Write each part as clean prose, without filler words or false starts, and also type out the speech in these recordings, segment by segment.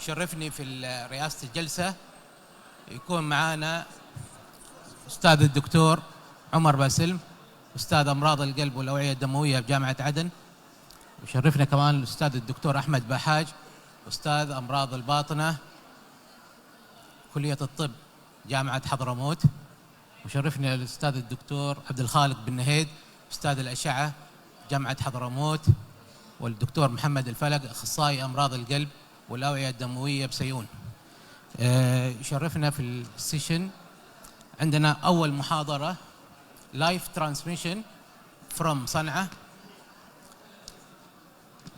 شرفني في رئاسة الجلسة يكون معانا أستاذ الدكتور عمر باسلم، أستاذ أمراض القلب والأوعية الدموية بجامعة عدن. وشرفنا كمان الأستاذ الدكتور أحمد بحاج، أستاذ أمراض الباطنة كلية الطب جامعة حضرموت. وشرفنا الأستاذ الدكتور عبد الخالق بن نهيد، أستاذ الأشعة جامعة حضرموت. والدكتور محمد الفلق، أخصائي أمراض القلب والأوعية الدموية بسيون. شرفنا في السيشن. عندنا أول محاضرة لايف ترانسميشن فروم صنعاء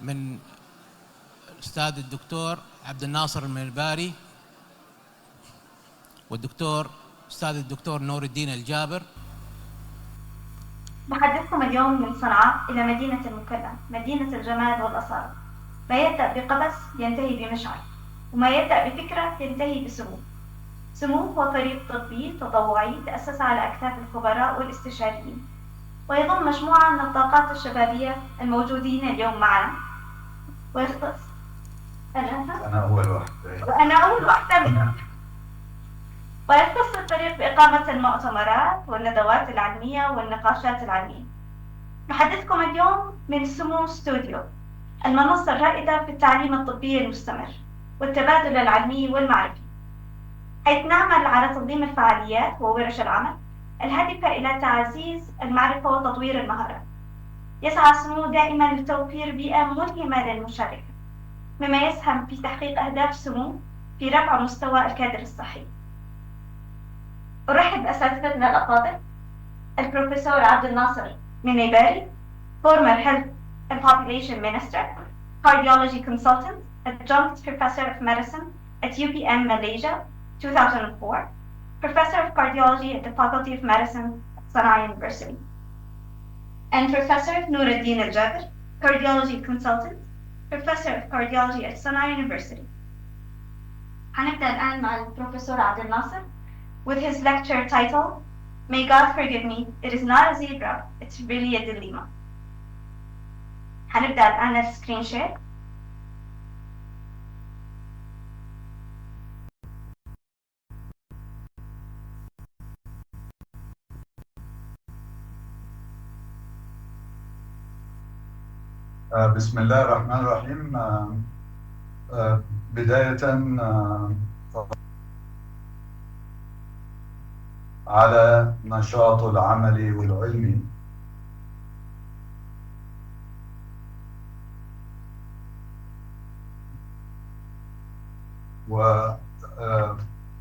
من الأستاذ الدكتور عبدالناصر المنيباري والدكتور أستاذ الدكتور نور الدين الجابر. نحدثكم اليوم من صنعاء إلى مدينة المكلا، مدينة الجمال والأصالة. ما يبدأ بقبس ينتهي بمشعل، وما يبدأ بفكرة ينتهي بسمو. سمو هو فريق طبي تطوعي تأسس على أكتاف الخبراء والاستشاريين، ويضم مجموعة من الطاقات الشبابية الموجودين اليوم معنا، ويختص أنا أول واحدة منهم. ويختص الفريق بإقامة المؤتمرات والندوات العلمية والنقاشات العلمية. نحدثكم اليوم من SMO Studio، المنصة الرائدة في التعليم الطبي المستمر والتبادل العلمي والمعرفي، حيث نعمل على تنظيم الفعاليات وورش العمل الهادفة إلى تعزيز المعرفة وتطوير المهارات. يسعى SMO دائما لتوفير بيئة ملهمة للمشاركة، مما يسهم في تحقيق أهداف SMO في رفع مستوى الكادر الصحي. أرحب بأساتذتنا الأفاضل البروفيسور عبدالناصر Munibari، former Health and Population Minister, Cardiology Consultant, Adjunct Professor of Medicine at UPM Malaysia 2004, Professor of Cardiology at the Faculty of Medicine at Sana'a University, and Professor Nouraddeen Aljaber, Cardiology Consultant, Professor of Cardiology at Sana'a University. هنبدأ الآن مع البروفيسور عبدالناصر with his lecture title, May God Forgive Me, It Is Not a Zebra, It's Really a Dilemma. هنبدأ الآن السكرين شير. بسم الله الرحمن الرحيم. بداية على نشاطه العملي والعلمي،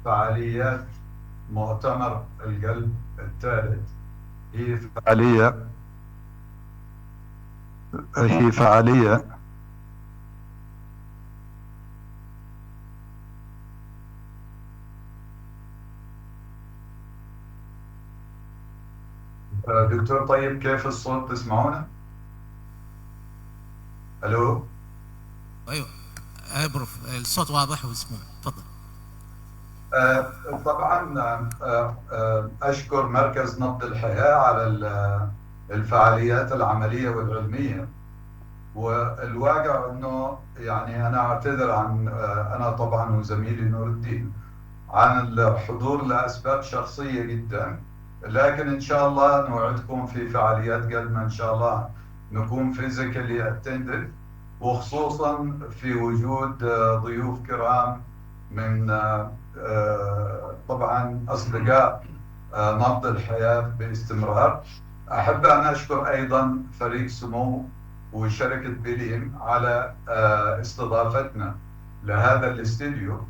وفعاليات مؤتمر القلب الثالث هي فعالية دكتور. طيب كيف الصوت، تسمعونا؟ الو؟ ايوه بروف، الصوت واضح ومسموع، تفضل. طبعا اشكر مركز نبض الحياة على الفعاليات العملية والعلمية. والواقع انه يعني انا اعتذر عن انا طبعا وزميلي نور الدين عن الحضور لاسباب شخصية جدا، لكن ان شاء الله نوعدكم في فعاليات قلبنا ان شاء الله نكون physically attended، وخصوصا في وجود ضيوف كرام من طبعا اصدقاء نبض الحياة باستمرار. احب ان اشكر ايضا فريق سمو وشركة بليم على استضافتنا لهذا الاستديو.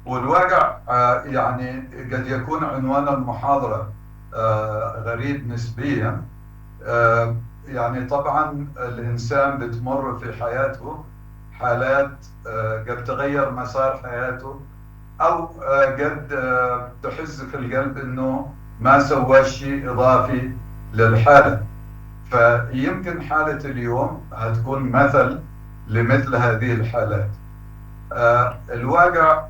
والواقع يعني قد يكون عنوان المحاضرة غريب نسبيا. يعني طبعا الإنسان بتمر في حياته حالات قد تغير مسار حياته، أو قد تحس في القلب إنه ما سوى شيء إضافي للحالة. فيمكن حالة اليوم هتكون مثل لمثل هذه الحالات. الواقع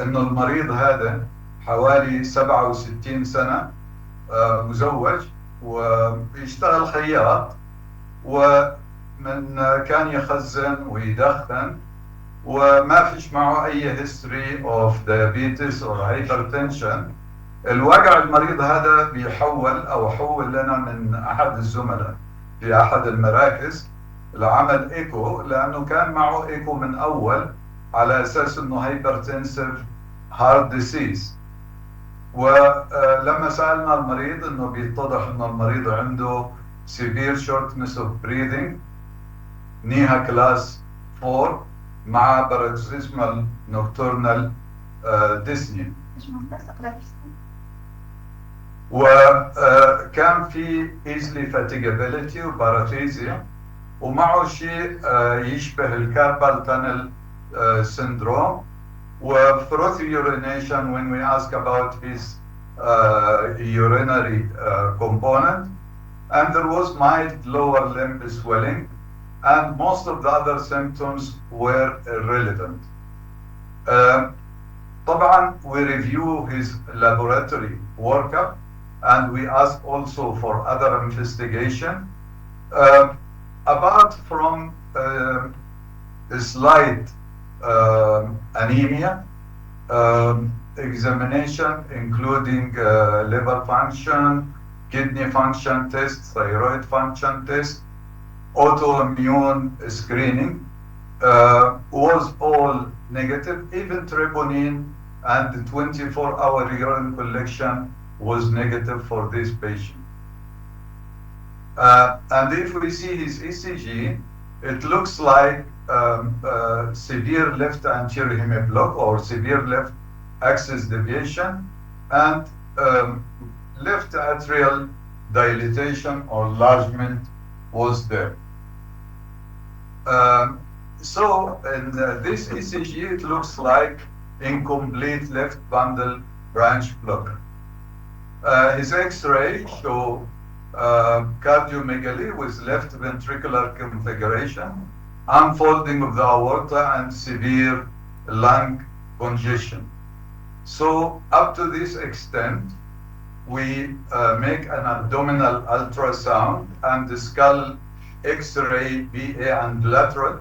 إنه المريض هذا حوالي 67 سنة، مزوج وبيشتغل خياط، ومن كان يخزن ويدخن وما فيش معه أي history of diabetes or hypertension. الوجع المريض هذا بيحول أو حول لنا من أحد الزملاء في أحد المراكز لعمل إيكو، لأنه كان معه إيكو من أول على أساس أنه hypertensive heart disease. ولما سألنا المريض أنه بيتضح أنه المريض عنده severe shortness of breathing NIHA class 4 مع paroxysmal nocturnal dyspnea. وكان في easily fatigability وبارافيزيا ومعه شيء يشبه الكاربال تانل syndrome. وthrough urination, when we ask about his urinary component, and there was mild lower limb swelling, and most of the other symptoms were irrelevant. طبعا we review his laboratory workup, and we ask also for other investigation. Apart from slight anemia, examination including liver function, kidney function test, thyroid function test, autoimmune screening was all negative. Even troponin and the 24-hour urine collection was negative for this patient. And if we see his ECG, it looks like severe left anterior hemiblock or severe left axis deviation, and left atrial dilatation or enlargement was there. So in this ECG, it looks like incomplete left bundle branch block. His X-ray show cardiomegaly with left ventricular configuration, unfolding of the aorta, and severe lung congestion. So up to this extent, we make an abdominal ultrasound and the skull X-ray, BA, and lateral.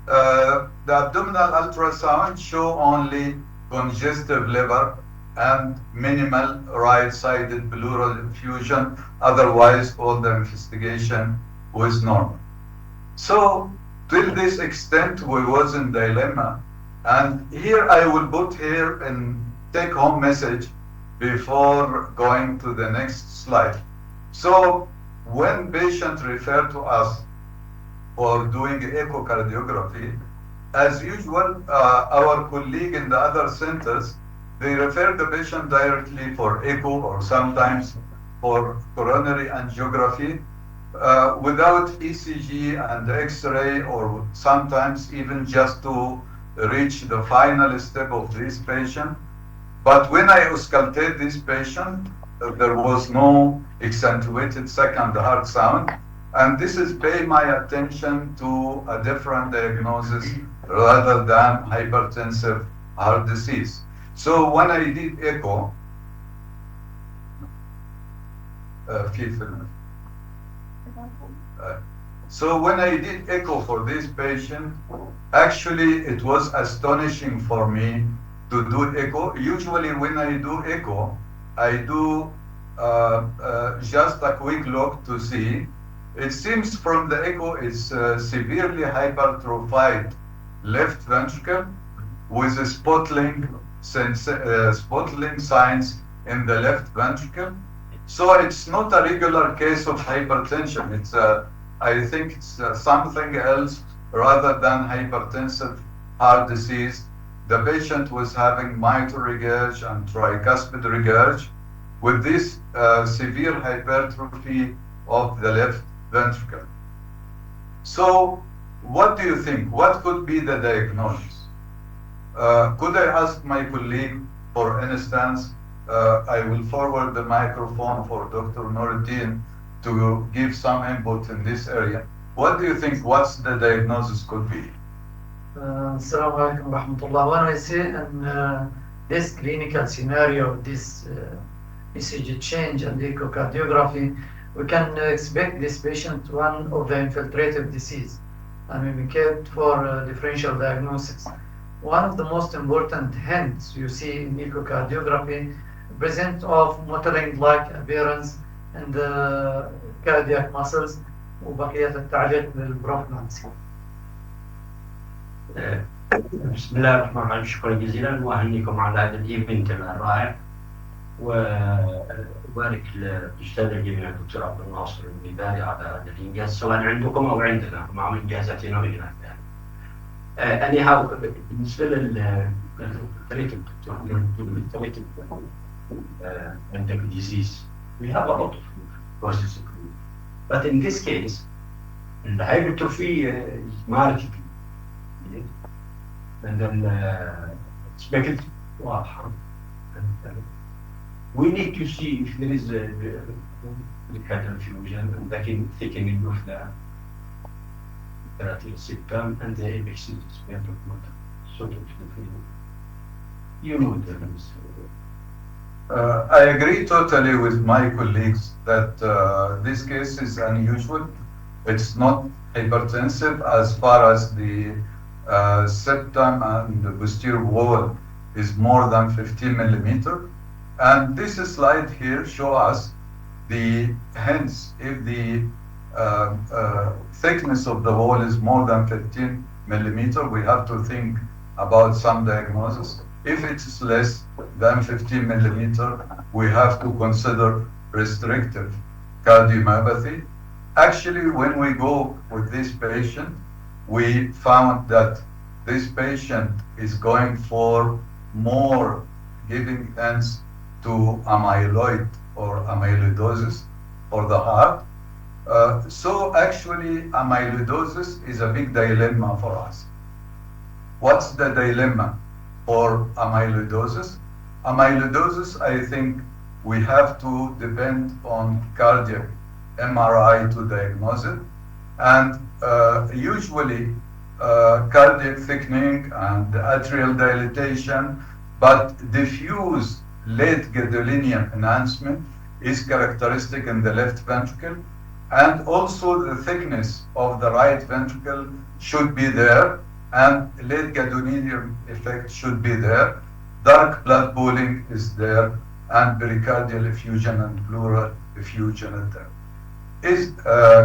The abdominal ultrasound show only congestive liver and minimal right-sided pleural effusion. Otherwise, all the investigation was normal. So till this extent, we was in dilemma. And here I will put here in take-home message before going to the next slide. So when patients refer to us for doing echocardiography, as usual, our colleague in the other centers, they refer the patient directly for echo or sometimes for coronary angiography without ECG and X-ray, or sometimes even just to reach the final step of this patient. But when I auscultate this patient, there was no accentuated second heart sound, and this is pay my attention to a different diagnosis rather than hypertensive heart disease. So when I did echo, so when I did echo for this patient, actually it was astonishing for me to do echo. Usually when I do echo, I do just a quick look to see. It seems from the echo it's severely hypertrophied left ventricle with a spotting signs in the left ventricle. So it's not a regular case of hypertension. It's I think it's something else rather than hypertensive heart disease. The patient was having mitral regurg and tricuspid regurg with this severe hypertrophy of the left ventricle. So what do you think? What could be the diagnosis? Could I ask my colleague, for instance, I will forward the microphone for Dr. Nouraddeen to give some input in this area. What do you think, what's the diagnosis could be? Assalamu alaikum wa rahmatullah. When I say in this clinical scenario, this ECG change and echocardiography, we can expect this patient one of the infiltrative disease and we indicate for differential diagnosis. One of the most important hints you see in echocardiography present of mottling-like appearance in the cardiac muscles. وبقية التعليق للبروف نانسي. بسم الله الرحمن الرحيم، شكرا جزيلا واهنيكم على هذا الايفنت الرائع، وبارك للاستاذ الجميل الدكتور عبد الناصر المنيباري على هذا الانجاز سواء عندكم او عندنا مع انجازاتنا هنا. anyhow بالنسبه للتريتم endemic disease we have a lot of processes, but in this case the hypertrophy is marked and then expected واضحة. We need to see if there is a mechanical fusion and the thickening of the septum and the apex is sort of you know I agree totally with my colleagues that this case is unusual. It's not hypertensive as far as the septum and the posterior wall is more than 15 millimeter. And this slide here shows us the hence if the thickness of the wall is more than 15 millimeter, we have to think about some diagnosis. If it's less than 15 millimeter, we have to consider restrictive cardiomyopathy. Actually, when we go with this patient, we found that this patient is going for more giving ends to amyloid or amyloidosis for the heart. So actually amyloidosis is a big dilemma for us. What's the dilemma for amyloidosis? Amyloidosis, I think we have to depend on cardiac MRI to diagnose it. And usually cardiac thickening and atrial dilatation, but diffuse late gadolinium enhancement is characteristic in the left ventricle, and also the thickness of the right ventricle should be there, and late gadolinium effect should be there. Dark blood pooling is there, and pericardial effusion and pleural effusion is there. Is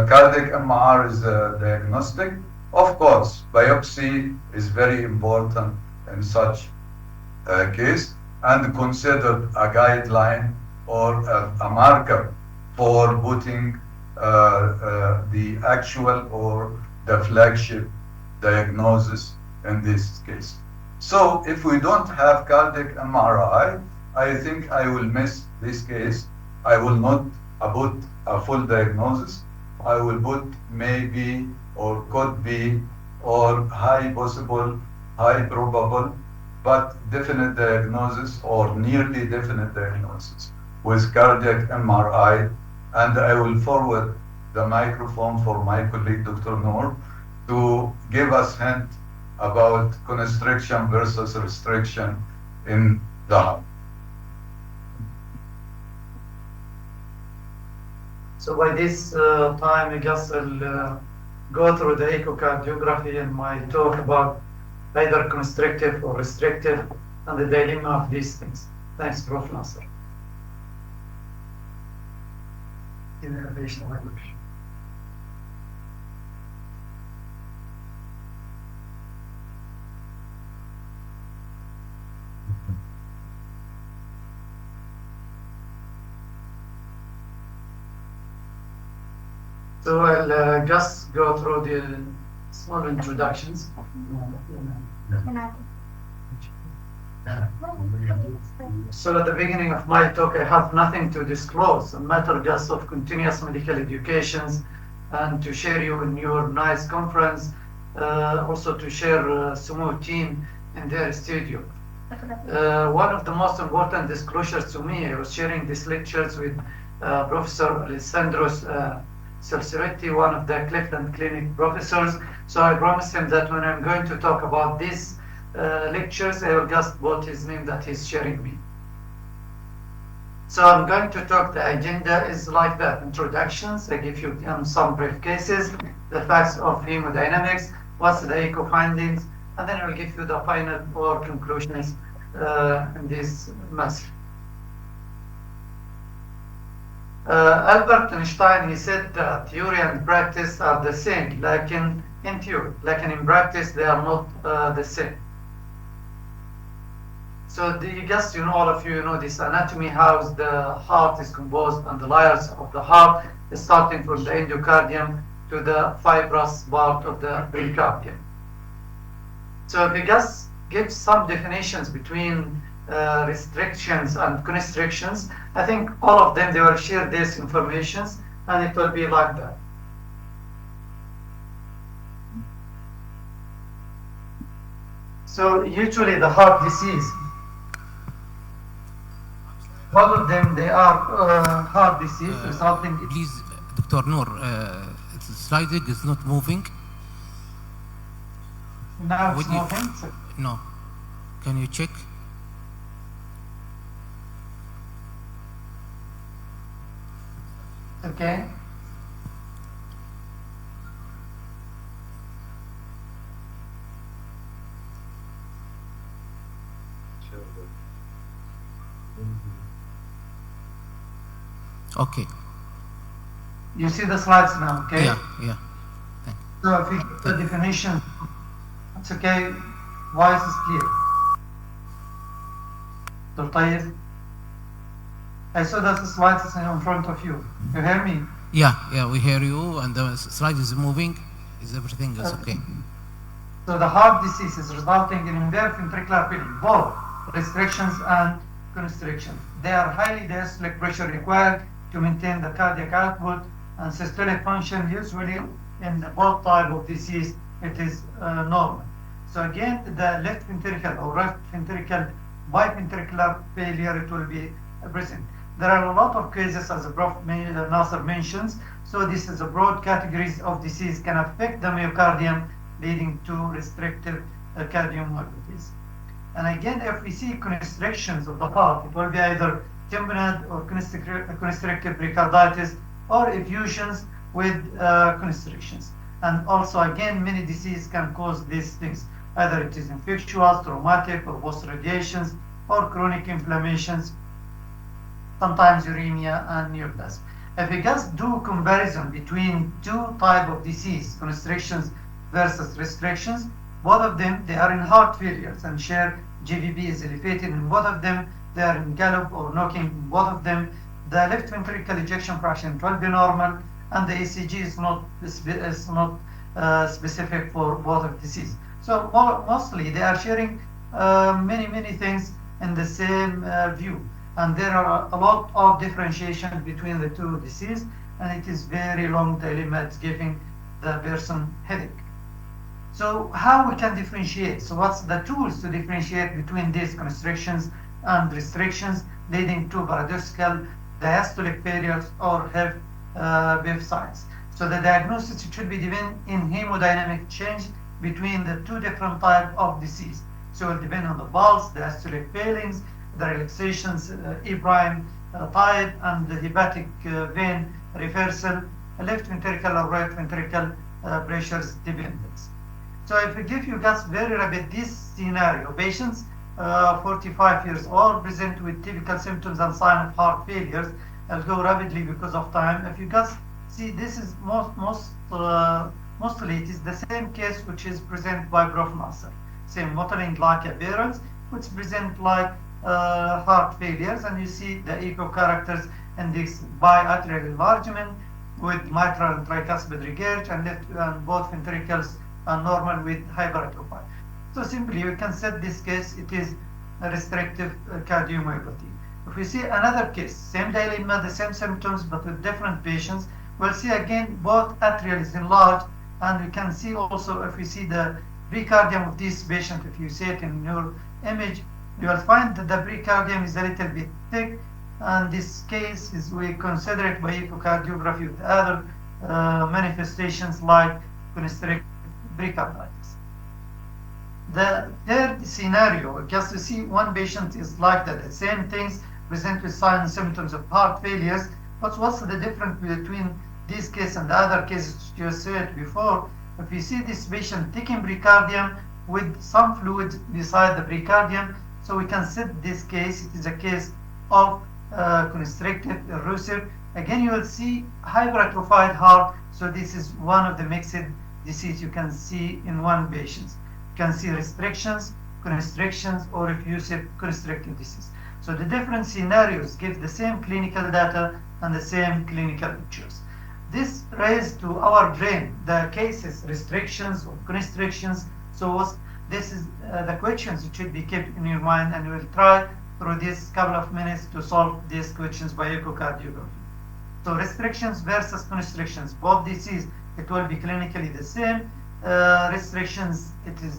cardiac MR is diagnostic? Of course, biopsy is very important in such a case and considered a guideline or a marker for putting the actual or the flagship diagnosis in this case. So if we don't have cardiac MRI, I think I will miss this case. I will not put a full diagnosis. I will put maybe or could be or high possible, high probable, but definite diagnosis or nearly definite diagnosis with cardiac MRI. And I will forward the microphone for my colleague Dr. Noor to give us hint about constriction versus restriction in the heart. So by this time, I guess I'll go through the echocardiography and my talk about either constrictive or restrictive and the dilemma of these things. Thanks, Prof. Nasser. Innovation language. So I'll just go through the small introductions. So at the beginning of my talk, I have nothing to disclose, a matter just of continuous medical educations and to share you in your nice conference, also to share SMO team in their studio. One of the most important disclosures to me, I was sharing these lectures with Professor Alessandro Salceretti, one of the Cleveland Clinic professors. So I promised him that when I'm going to talk about these lectures, I will just put his name that he's sharing me. So I'm going to talk, the agenda is like that. Introductions, I give you some brief cases, the facts of hemodynamics, what's the echo findings, and then I will give you the final or conclusions in this message. Albert Einstein, he said that theory and practice are the same, like in theory, like in practice, they are not the same. So all of you know this anatomy, how the heart is composed and the layers of the heart, starting from the endocardium to the fibrous part of the pericardium. So if you just give some definitions between restrictions and constrictions, I think all of them, they will share this information and it will be like that. So usually the heart disease, all of them, they are heart disease resulting. Please, Dr. Noor, the sliding is not moving. Now it's moving? No. Can you check? Okay. Okay. You see the slides now, okay? Yeah, yeah. Thank you. So if you get the definition, it's okay. Voice is clear. Dr. Tayyib, I saw that the slides is in front of you. You hear me? Yeah, yeah, we hear you, and the slide is moving. Is everything is okay? So the heart disease is resulting in inverse ventricular filling, both restrictions and constrictions. They are highly diastolic pressure required to maintain the cardiac output and systolic function. Usually in both type of disease, it is normal. So again, the left ventricle or right ventricle biventricular failure, it will be present. There are a lot of cases, as Prof. Nasser mentions. So this is a broad categories of disease can affect the myocardium, leading to restrictive cardiomyopathies. And again, if we see constrictions of the heart, it will be either tamponade or constrictive pericarditis, or effusions with constrictions. And also, again, many diseases can cause these things. Either it is infectious, traumatic, or post-radiations, or chronic inflammations, sometimes uremia and neoplasm. If we just do comparison between two types of disease, constrictions versus restrictions, both of them, they are in heart failures and share GVB is elevated in both of them. They are in gallop or knocking in both of them. The left ventricle ejection fraction will be normal, and the ECG is not specific for both of disease. So mostly they are sharing many things in the same view, and there are a lot of differentiation between the two diseases, and it is very long dilemma. It's giving the person headache. So how we can differentiate? So what's the tools to differentiate between these constrictions and restrictions, leading to paradoxical diastolic failures or have BIF signs? So the diagnosis should be given in hemodynamic change between the two different types of disease. So it will depend on the pulse, diastolic failings, the relaxations, E prime type, and the hepatic vein reversal, left ventricle or right ventricle pressures dependence. So if we give you guys very rapid this scenario, patients 45 years old present with typical symptoms and signs of heart failures. I'll go rapidly because of time. If you guys see, this is mostly it is the same case which is presented by Prof. Nasser. Same mottling like appearance, which present like heart failures, and you see the echo characters in this biatrial enlargement with mitral and tricuspid regurg, and left and both ventricles are normal with hypertrophy. So simply we can set this case, it is a restrictive cardiomyopathy. If we see another case, same dilemma, the same symptoms, but with different patients, we'll see again both atrial is enlarged, and we can see also if we see the pericardium of this patient, if you see it in your image, you will find that the pericardium is a little bit thick, and this case is, we consider it by echocardiography with other manifestations like constrictive pericarditis. The third scenario, just to see one patient is like that, the same things present with signs and symptoms of heart failures. But what's the difference between this case and the other cases you said before? If you see this patient taking precardium with some fluid beside the precardium, so we can set this case, it is a case of constrictive, erosive. Again, you will see hypertrophied heart, so this is one of the mixed disease you can see in one patient. You can see restrictions, constrictions, or effusive constrictive disease. So the different scenarios give the same clinical data and the same clinical pictures. This raised to our brain the cases, restrictions or constrictions. So this is the questions that should be kept in your mind, and we will try through this couple of minutes to solve these questions by echocardiography. So restrictions versus constrictions, both disease, it will be clinically the same. Restrictions, it is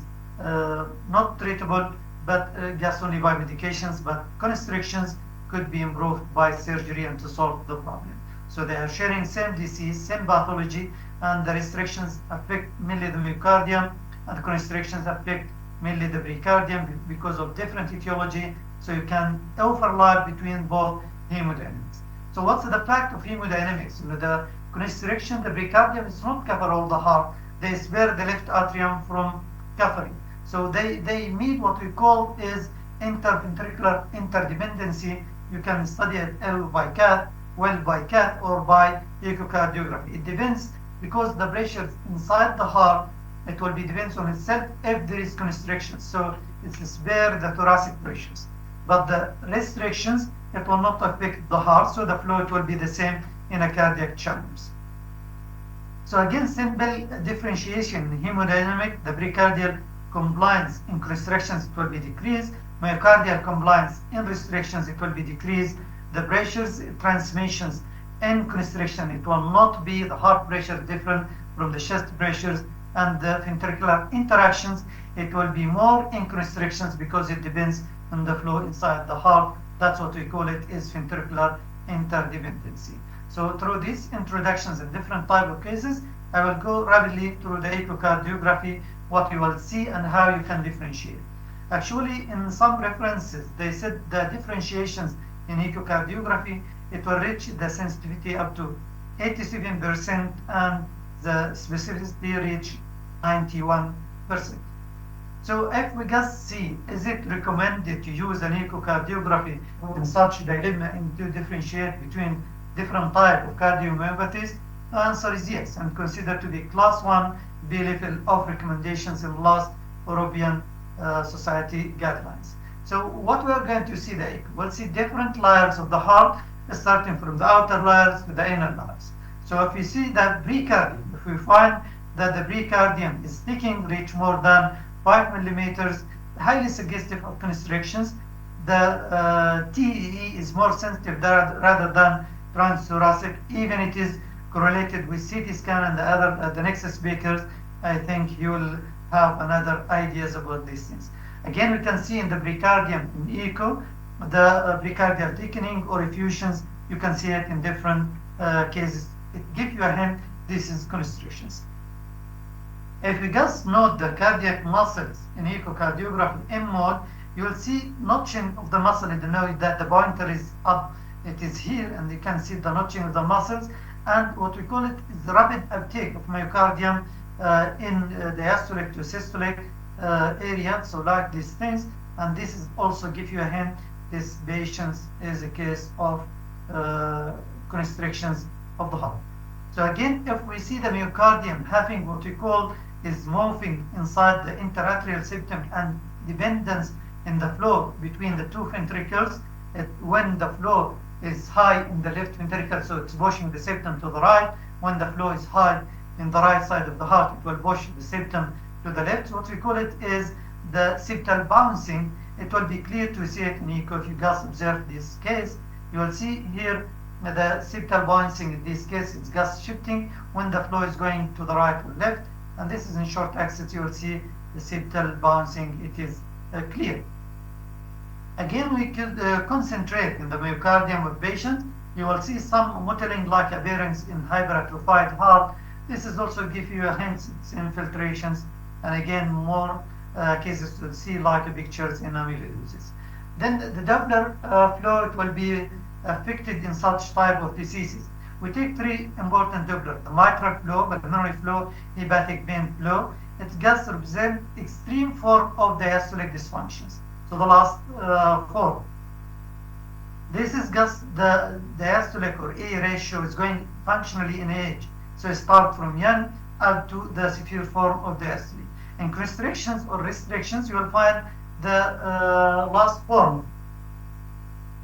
not treatable, but just only by medications, but constrictions could be improved by surgery and to solve the problem. So they are sharing same disease, same pathology, and the restrictions affect mainly the myocardium, and the constrictions affect mainly the pericardium because of different etiology. So you can overlap between both hemodynamics. So what's the fact of hemodynamics? You know, the constriction, the pericardium is not cover all the heart. They spare the left atrium from covering. So they meet what we call is interventricular interdependency. You can study it L by CAT, well by CAT, or by echocardiography. It depends, because the pressure inside the heart, it will be depends on itself if there is constriction. So it will spare the thoracic pressures. But the restrictions, it will not affect the heart, so the flow it will be the same in a cardiac chambers. So again, simple differentiation in hemodynamic, the precardial compliance in constrictions, it will be decreased. Myocardial compliance in restrictions, it will be decreased. The pressures transmissions in constriction, it will not be the heart pressure different from the chest pressures, and the ventricular interactions, it will be more in constrictions because it depends on the flow inside the heart. That's what we call it is ventricular interdependency. So through these introductions in different type of cases, I will go rapidly through the echocardiography, what you will see and how you can differentiate. Actually, in some references, they said the differentiations in echocardiography, it will reach the sensitivity up to 87% and the specificity reach 91%. So if we just see, is it recommended to use an echocardiography in such dilemma and to differentiate between different type of cardiomyopathies? The answer is yes, and considered to be class 1 B level of recommendations in last European Society guidelines. So what we are going to see there, we'll see different layers of the heart, starting from the outer layers to the inner layers. So if you see that precardium, if we find that the precardium is thickening, reach more than 5 millimeters, highly suggestive of constrictions, the TEE is more sensitive rather than transthoracic, even it is correlated with CT scan and the other the next speakers. I think you will have another ideas about these things. Again, we can see in the precardium in echo, the precardial thickening or effusions, you can see it in different cases. It gives you a hint, this is constrictions. If we just note the cardiac muscles in echocardiography in mode, you will see notching of the muscle in the node that the pointer is up, it is here, and you can see the notching of the muscles, and what we call it is the rapid uptake of myocardium in the diastolic to systolic area, so like these things, and this is also give you a hint, this patient is a case of constrictions of the heart. So again, if we see the myocardium having what we call is moving inside the interatrial septum and dependence in the flow between the two ventricles, when the flow is high in the left ventricle, so it's pushing the septum to the right. When the flow is high in the right side of the heart, it will push the septum to the left. What we call it is the septal bouncing. It will be clear to see it in echo. If you guys observe this case, you will see here the septal bouncing. In this case, it's just shifting when the flow is going to the right or left. And this is in short axis. You will see the septal bouncing. It is clear. Again, we could concentrate in the myocardium of patients. You will see some mottling-like appearance in hypertrophied heart. This is also give you a hint, it's infiltrations, and again more cases to see like pictures in amyloidosis. Then the Doppler flow, it will be affected in such type of diseases. We take three important Doppler: the mitral flow, pulmonary flow, hepatic vein flow. It just represents extreme form of diastolic dysfunctions. So the last form. This is just the diastolic or A ratio is going functionally in age. So it starts from young up to the severe form of diastole. In constrictions or restrictions, you will find the last form.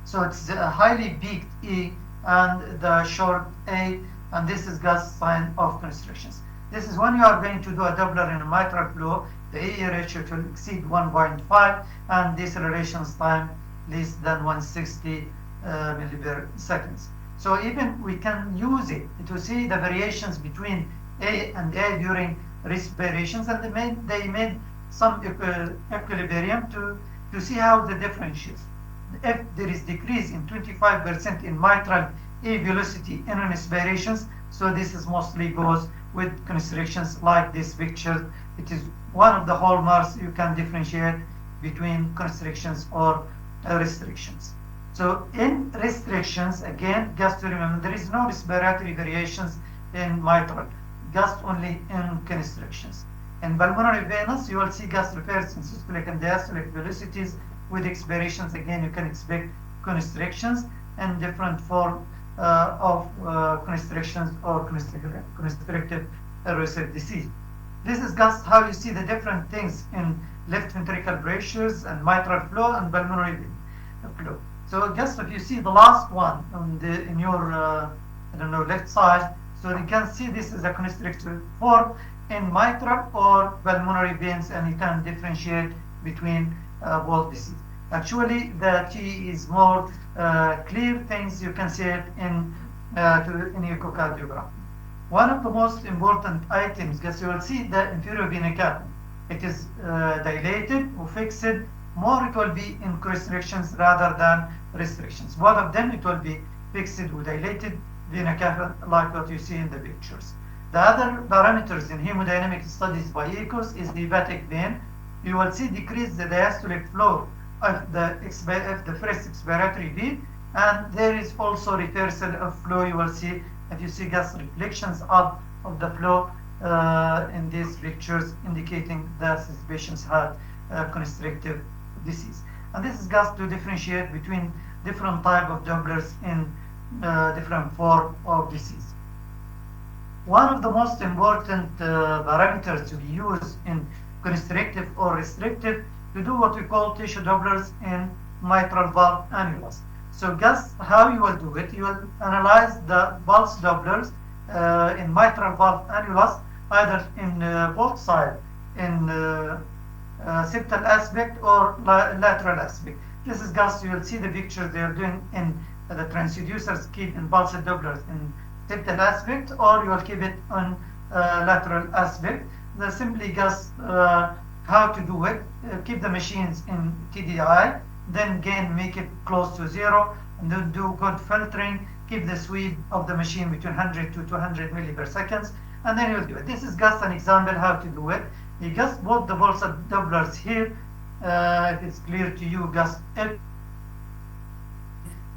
So it's a highly peaked E and the short A, and this is just sign of constrictions. This is when you are going to do a Doppler in a mitral flow, the AE ratio will exceed 1.5 and decelerations time less than 160 milliper seconds. So even we can use it to see the variations between A and A during respirations, and they made some equilibrium to see how the differentiates. If there is decrease in 25% in mitral A velocity in respirations, so this is mostly goes with constrictions like this picture. It is one of the hallmarks you can differentiate between constrictions or restrictions. So in restrictions, again, just to remember, there is no respiratory variations in mitral, just only in constrictions. In pulmonary venous, you will see gas repairs in systolic and diastolic velocities with expirations. Again, you can expect constrictions and different form of constrictions or constrictive erosive disease. This is just how you see the different things in left ventricular pressures and mitral flow and pulmonary flow. So just if you see the last one on in your left side, so you can see this is a constrictive form in mitral or pulmonary veins, and you can differentiate between both diseases. Actually, the T is more clear things. You can see it in echocardiography. One of the most important items, because you will see the inferior vena cava. It is dilated or fixed. More it will be in constrictions rather than restrictions. One of them it will be fixed or dilated vena cava, like what you see in the pictures. The other parameters in hemodynamic studies by echoes is the hepatic vein. You will see decrease the diastolic flow of the first expiratory beat, and there is also reversal of flow. You will see if you see gas reflections up of the flow in these pictures, indicating that these patients had constrictive disease. And this is just to differentiate between different type of Dopplers in different form of disease. One of the most important parameters to be used in constrictive or restrictive to do what we call tissue Dopplers in mitral valve annulus. So just how you will do it, you will analyze the pulse Dopplers in mitral valve annulus, either in both sides, in septal aspect or lateral aspect. This is just, you will see the pictures they are doing in the transducers keep in pulse Dopplers in septal aspect, or you will keep it on lateral aspect. They simply just how to do it, keep the machines in TDI, then again make it close to zero, and then do good filtering, keep the sweep of the machine between 100 to 200 milli per seconds, and then you'll do it. This is just an example how to do it. You just put the pulse Dopplers here, if it's clear to you, just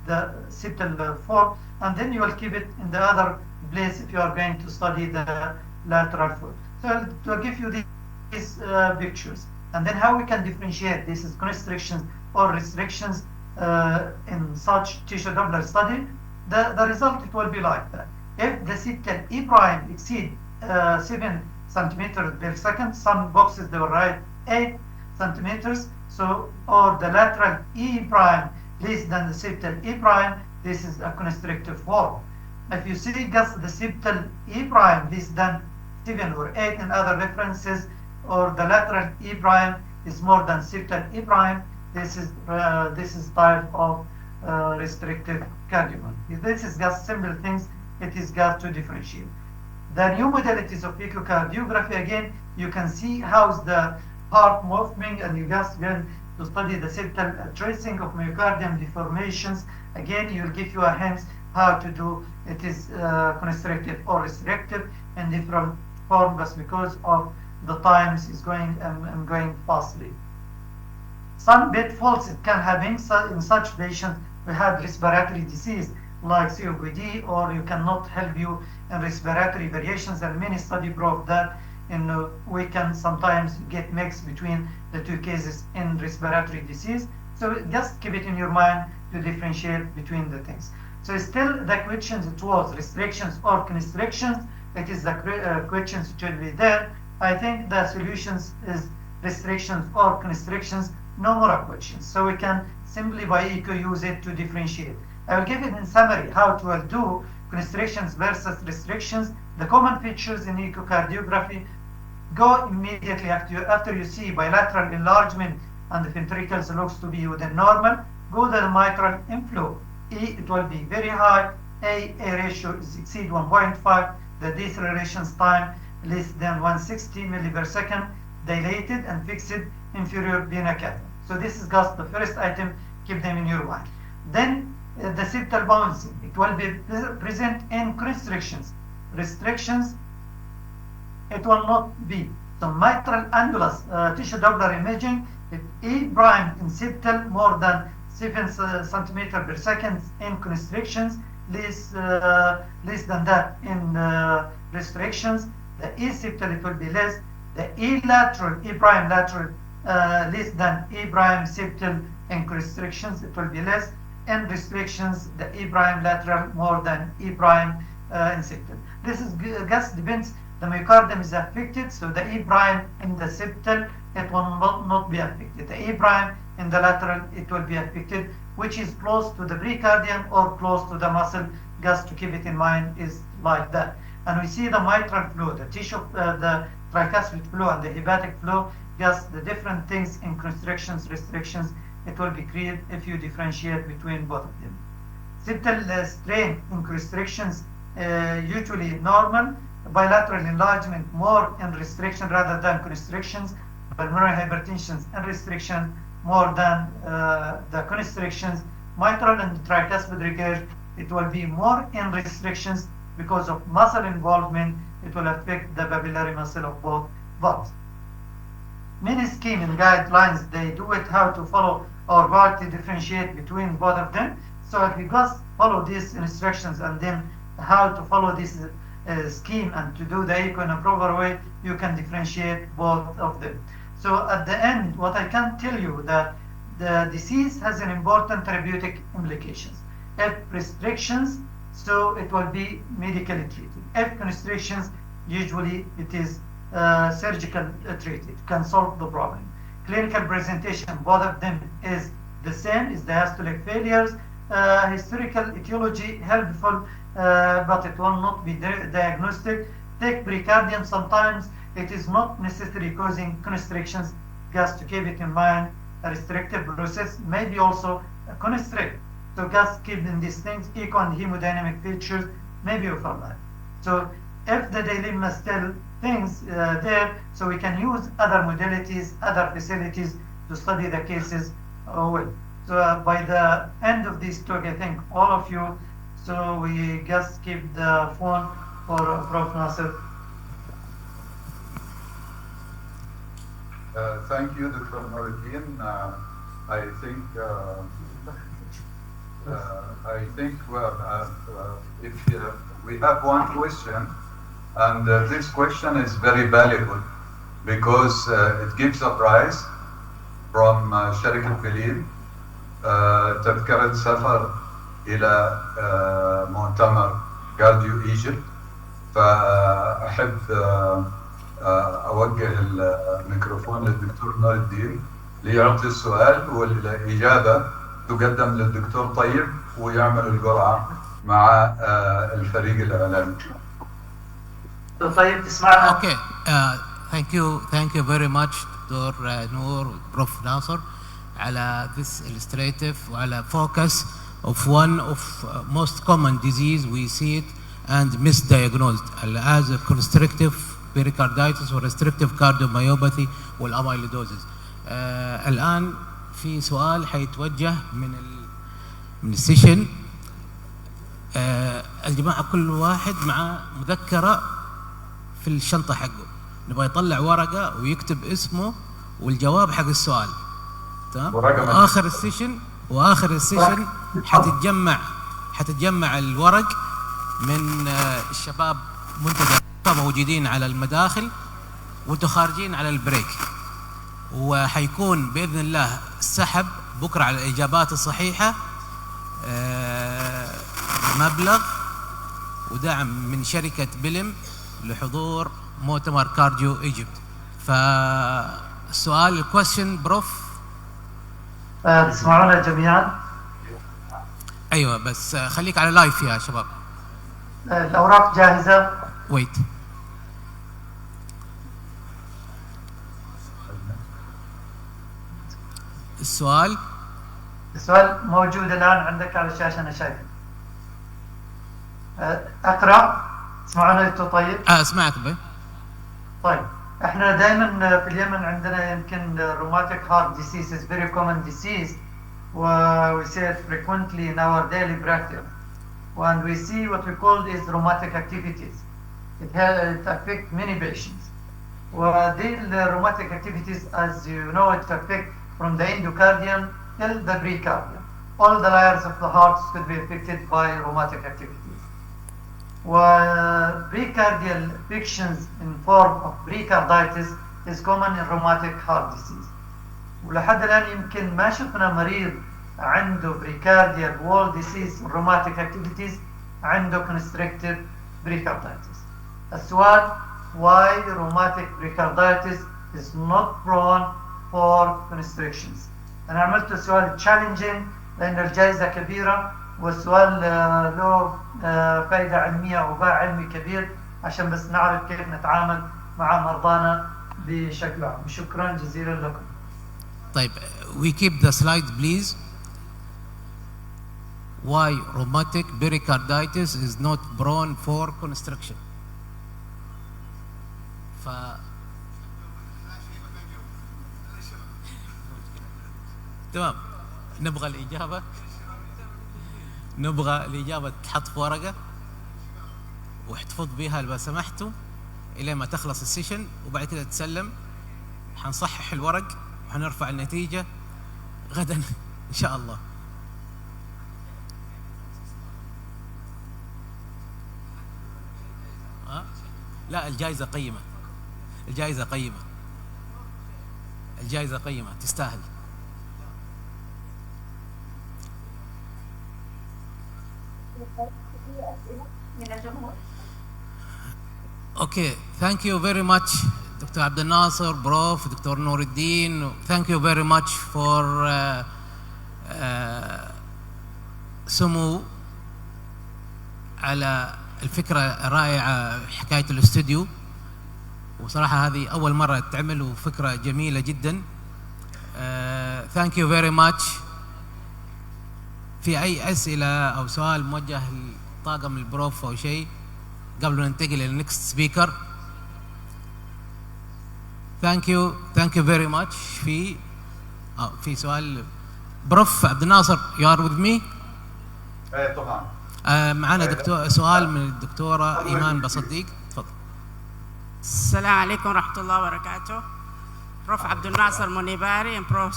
the septal form, and then you will keep it in the other place if you are going to study the lateral foot. So to give you these pictures, and then how we can differentiate this is constrictions or restrictions in such tissue Doppler study. The result it will be like that. If the septal E prime exceed 7 centimeters per second, some boxes they will write 8 centimeters. So, or the lateral E prime less than the septal E prime, this is a constrictive form. If you see just the septal E prime less than 7 or 8 in other references, or the lateral E prime is more than septal E prime, this is type of restrictive cardiomyopathy. This is just simple things. It is got to differentiate. The new modalities of echocardiography, again, you can see how's the heart moving, and you just going to study the septal tracing of myocardium deformations. Again, you'll give you a hint how to do it is constrictive or restrictive in different forms, because of the times is going going fastly. Some pitfalls it can happen in such patients who have respiratory disease like COPD, or you cannot help you in respiratory variations, and many studies prove that we can sometimes get mixed between the two cases in respiratory disease. So just keep it in your mind to differentiate between the things. So still the questions towards restrictions or constrictions, it is the questions which will be there. I think the solutions is restrictions or constrictions, no more questions. So we can simply by echo use it to differentiate. I will give it in summary how to do constrictions versus restrictions. The common features in echocardiography: go immediately after you see bilateral enlargement and the ventricles looks to be within normal, go to the mitral inflow. E, it will be very high. A ratio is exceed 1.5. The deceleration time less than 160 millisecond. Dilated and fixed inferior vena cava. So this is just the first item. Keep them in your mind. Then the septal bouncing. It will be present in constrictions. Restrictions, it will not be. So mitral annulus tissue Doppler imaging, E prime in septal more than 7 centimeters per second in constrictions, less than that in restrictions. The E septal it will be less. The E lateral, E prime lateral less than E prime septal in constrictions, it will be less. In restrictions, the E prime lateral more than E prime in septal. This is just depends. The myocardium is affected, so the E prime in the septal it will not be affected. The E prime in the lateral it will be affected, which is close to the pericardium or close to the muscle. Just to keep it in mind is like that. And we see the mitral flow, the tissue, the tricuspid flow and the hepatic flow. Just the different things in constrictions, restrictions. It will be clear if you differentiate between both of them. Septal strain in constrictions usually normal. Bilateral enlargement more in restriction rather than constrictions. Pulmonary hypertension and restriction more than the constrictions. Mitral and tricuspid regurg, it will be more in restrictions because of muscle involvement. It will affect the papillary muscle of both valves. Many scheme and guidelines, they do it how to follow or how to differentiate between both of them. So if you just follow these instructions and then how to follow this scheme and to do the echo in a proper way, you can differentiate both of them. So at the end, what I can tell you that the disease has an important therapeutic implications. If restrictions, so it will be medically treated. If constrictions, usually it is surgical treated, can solve the problem. Clinical presentation, both of them is the same, is diastolic failures. Historical etiology helpful, but it will not be diagnostic. Take pericardium, sometimes it is not necessarily causing constrictions. Just to keep it in mind, a restrictive process may be also a constrict. So just keep in these things, echo and hemodynamic features may be overlap. So if the dilemma still things there, so we can use other modalities, other facilities to study the cases well. So by the end of this talk, I think all of you, so we just keep the phone for Prof. Nasser. Thank you, Dr. Nouraddeen. I think if we have one question, and this question is very valuable because it gives a prize from شركة بليل تذكرة سفر إلى مؤتمر كارديو ايجيبت. فأحب أوجه الميكروفون للدكتور نور الدين ليعطي السؤال، والإجابة تقدم للدكتور طيب ويعمل القرعة مع الفريق الإعلامي. طيب تسمعنا؟ Okay. Thank you very much, Dr. Noor, Prof. Nasser, على this illustrative وعلى focus of one of most common disease we see it and misdiagnosed as a constrictive pericarditis or restrictive cardiomyopathy والamyloidosis. الآن في سؤال حيتوجه من السيشن. الجماعة كل واحد مع مذكرة في الشنطة حقه، نبغى يطلع ورقة ويكتب اسمه والجواب حق السؤال. تمام. ورقم واخر السيشن حتتجمع الورق من الشباب منتدى موجودين على المداخل وانتم خارجين على البريك، وحيكون باذن الله سحب بكره على الاجابات الصحيحه مبلغ ودعم من شركه بلم لحضور مؤتمر كارديو ايجيبت. فالسؤال الكويشن بروف. تسمعونا جميعا؟ ايوه بس خليك على لايف يا شباب. الاوراق جاهزه؟ ويت. السؤال موجود الان عندك على الشاشه، انا شايفه. اقرا. تسمعونا انتم؟ طيب اسمعك بي. طيب احنا دائما في اليمن عندنا يمكن rheumatic heart disease is very common disease, we see it frequently in our daily practice, and we see what we call is rheumatic activities. It affects many patients. The rheumatic activities, as you know, it affects from the endocardium till the pericardium. All the layers of the heart could be affected by rheumatic activities. Precardial affections in form of pericarditis is common in rheumatic heart disease. ولحد الآن يمكن ما شفنا مريض عنده precardial wall disease rheumatic activities عنده constrictive pericarditis. السؤال: why rheumatic pericarditis is not prone for constrictions؟ أنا عملت سؤال challenging لأن الجائزة كبيرة والسؤال له فائدة علمية وباع علمي كبير عشان بس نعرف كيف نتعامل مع مرضانا بشكل عام. شكرا جزيلا لكم. طيب we keep the slide please. Why rheumatic pericarditis is not prone for constriction؟ تمام. نبغى الإجابة تحط في ورقة واحتفظ بها لو سمحتوا إلى ما تخلص السيشن، وبعد كده تسلم. حنصحح الورق وحنرفع النتيجة غدا إن شاء الله. لا الجائزة قيمة تستاهل. Okay, thank you very much, Dr. Abdulnaser, Prof, Dr. Nouraddeen. Thank you very much for SMO على الفكرة الرائعة حكاية الاستوديو، وصراحة هذه أول مرة تعمل وفكرة جميلة جدا. Thank you very much. في أي أسئلة أو سؤال موجه لطاقم البروف أو شيء قبل ما ننتقل للنكست سبيكر؟ Thank you very much. في سؤال بروف عبدالناصر، you are with me؟ ايه طبعا. معنا دكتور سؤال من الدكتورة إيمان بصديق، تفضل. السلام عليكم ورحمة الله وبركاته. Prof Abdulnaser Munibari and Prof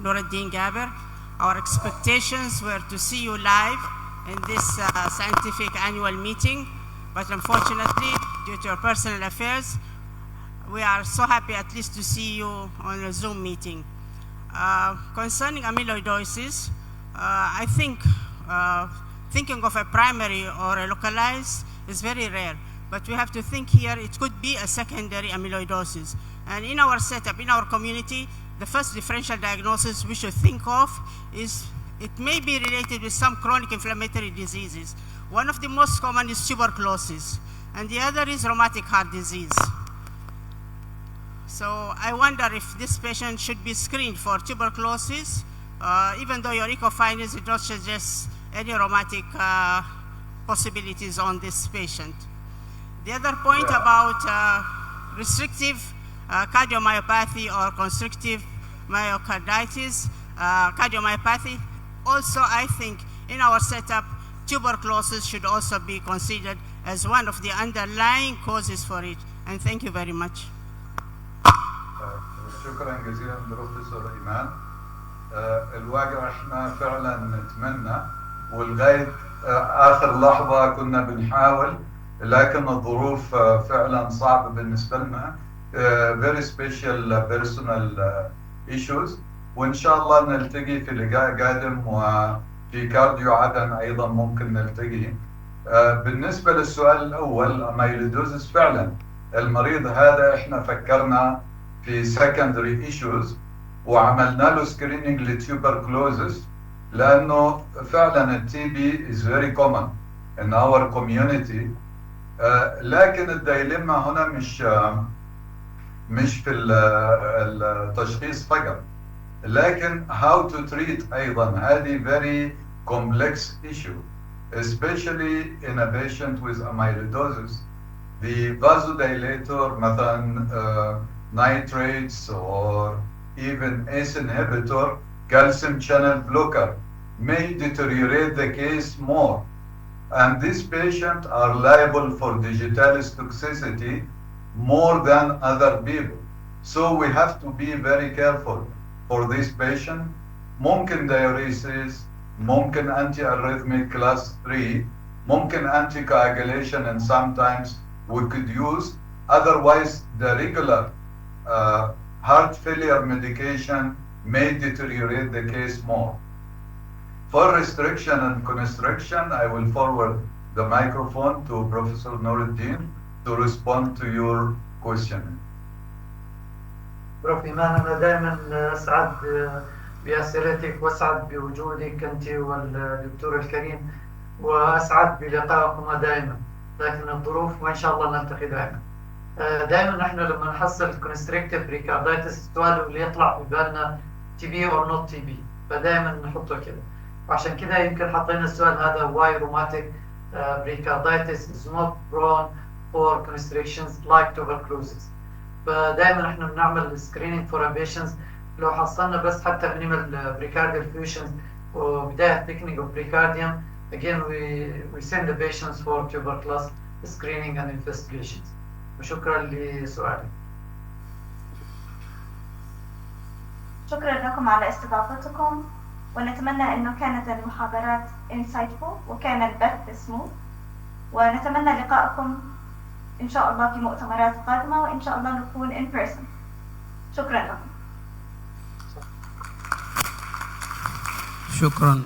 Nouraddeen Aljaber. Our expectations were to see you live in this scientific annual meeting, but unfortunately, due to your personal affairs, we are so happy at least to see you on a Zoom meeting. Concerning amyloidosis, I think thinking of a primary or a localized is very rare, but we have to think here it could be a secondary amyloidosis. And in our setup, in our community, the first differential diagnosis we should think of is it may be related with some chronic inflammatory diseases. One of the most common is tuberculosis, and the other is rheumatic heart disease. So I wonder if this patient should be screened for tuberculosis, even though your echo findings did not suggest any rheumatic possibilities on this patient. The other point about restrictive cardiomyopathy or constrictive myocarditis, cardiomyopathy, also I think in our setup, tuberculosis should also be considered as one of the underlying causes for it. And thank you very much. شكرا جزيلا للدكتور إيمان. الواقع احنا فعلا نتمنى، ولغايه اخر لحظه كنا بنحاول، لكن الظروف فعلا صعبه بالنسبه لنا. very special personal issues، وان شاء الله نلتقي في لقاء قادم، وفي كارديو عدن ايضا ممكن نلتقي. بالنسبه للسؤال الاول، اميلودوزس، فعلا المريض هذا احنا فكرنا في secondary issues وعملنا له سكريننج لتيوبركلوزس، لانه فعلا التي بي is very common in our community. لكن الدايلما هنا مش في التشخيص فقط، لكن how to treat ايضا. هذه very complex issue, especially in a patient with amyloidosis. The vasodilator مثلا nitrates or even ACE inhibitor, calcium channel blocker, may deteriorate the case more. And these patients are liable for digitalis toxicity more than other people. So we have to be very careful for this patient. ممكن diuresis, ممكن antiarrhythmic class 3, ممكن anticoagulation, and sometimes we could use. Otherwise, the regular heart failure medication may deteriorate the case more. For restriction and constriction, I will forward the microphone to Professor Nouraddeen to respond to your question. بروف إيمان، أنا دائما أسعد بأسئلتك وأسعد بوجودك أنت والدكتور الكريم، وأسعد بلقائكما دائما، لكن الظروف وإن شاء الله نلتقي دائما. دائما نحن لما نحصل constrictive pericarditis السؤال اللي يطلع في بالنا TB or not TB، فدائما نحطه كده، وعشان كده يمكن حطينا السؤال هذا why rheumatic pericarditis is not prone for constrictions like tuberculosis. فدائما احنا بنعمل screening for patients لو حصلنا بس حتى minimal pericardial effusions وبداية thickening of pericardium. Again we send the patients for tuberculosis screening and investigations. وشكرا لسؤالك. شكرا لكم على استضافتكم، ونتمنى أنه كانت المحاضرات insightful وكان البث smooth، ونتمنى لقائكم إن شاء الله في مؤتمرات قادمة، وإن شاء الله نكون in person. شكرا لكم. شكرا.